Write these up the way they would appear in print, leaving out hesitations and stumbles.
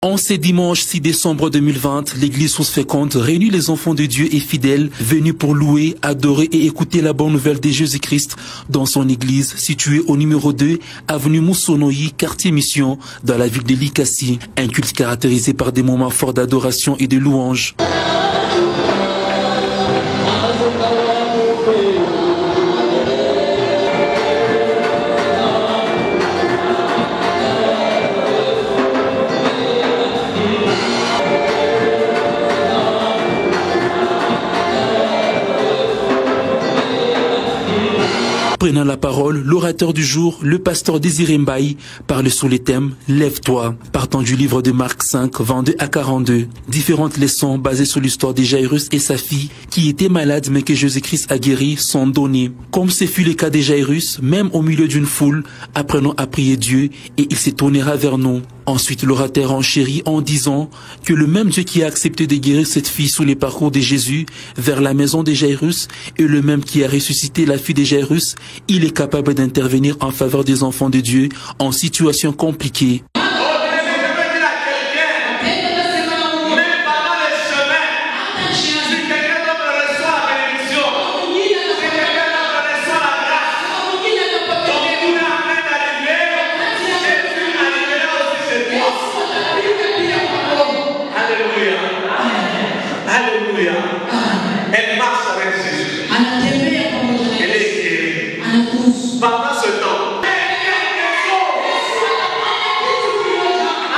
En ce dimanche 6 décembre 2020, l'église Source Féconde réunit les enfants de Dieu et fidèles venus pour louer, adorer et écouter la bonne nouvelle de Jésus-Christ dans son église située au numéro 2, avenue Moussonoï, quartier Mission, dans la ville de Likassi. Un culte caractérisé par des moments forts d'adoration et de louange. Prenant la parole, l'orateur du jour, le pasteur Désiré Mbaye, parle sous les thèmes « Lève-toi », partant du livre de Marc 5, 22 à 42. Différentes leçons basées sur l'histoire de Jairus et sa fille, qui étaient malades mais que Jésus-Christ a guéri, sont données. Comme ce fut le cas de Jairus, même au milieu d'une foule, apprenons à prier Dieu et il se tournera vers nous. Ensuite, l'orateur enchérit en disant que le même Dieu qui a accepté de guérir cette fille sous les parcours de Jésus vers la maison de Jairus est le même qui a ressuscité la fille de Jairus. Il est capable d'intervenir en faveur des enfants de Dieu en situation compliquée. Elle marche avec Jésus. Elle est guérie. Pendant ce temps,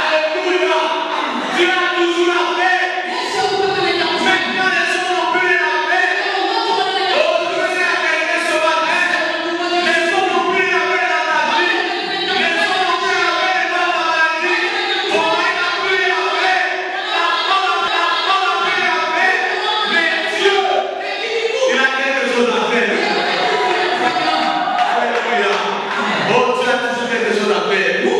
alléluia, Dieu a toujours la paix. Maintenant, les hommes n'ont plus la paix. Oh, je veux dire à quelqu'un ce matin, les hommes n'ont plus la paix dans ta vie. Les hommes n'ont plus la paix dans ta maladie. Ton mari n'a plus la paix. Ta femme n'a plus la paix. Mais Dieu, il a quelque chose à faire. Alléluia. Oh, Dieu a toujours quelque chose à faire. Oh,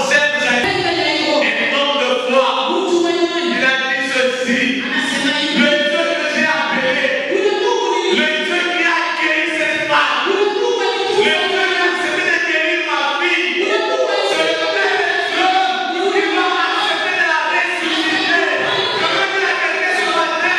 j'aime un homme de foi. Il a dit ceci. Le Dieu que j'ai appelé, le Dieu qui a guéri cette femme, le Dieu qui a accepté de guérir ma fille, c'est le même Dieu qui va accepter de la ressusciter. Je veux dire à quelqu'un ce matin,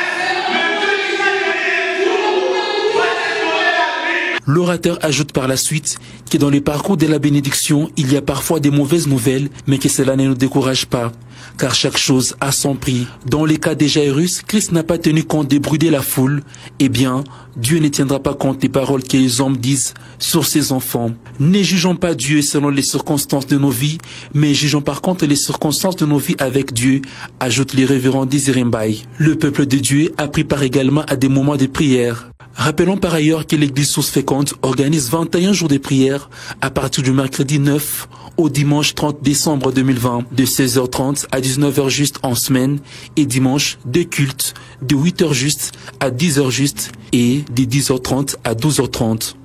le Dieu qui a guéri tout va se donner la vie. L'orateur ajoute par la suite que dans le parcours de la bénédiction, il y a parfois des mauvaises nouvelles, mais que cela ne nous décourage pas, car chaque chose a son prix. Dans le cas de Jairus, Christ n'a pas tenu compte de bruder la foule. Eh bien, Dieu ne tiendra pas compte des paroles que les hommes disent sur ses enfants. Ne jugeons pas Dieu selon les circonstances de nos vies, mais jugeons par contre les circonstances de nos vies avec Dieu, ajoute le révérend Désiré Mbaye. Le peuple de Dieu a pris part également à des moments de prière. Rappelons par ailleurs que l'église Source Féconde organise 21 jours de prière à partir du mercredi 9 au dimanche 30 décembre 2020, de 16h30 à 19h juste en semaine, et dimanche de culte de 8h juste à 10h juste et de 10h30 à 12h30.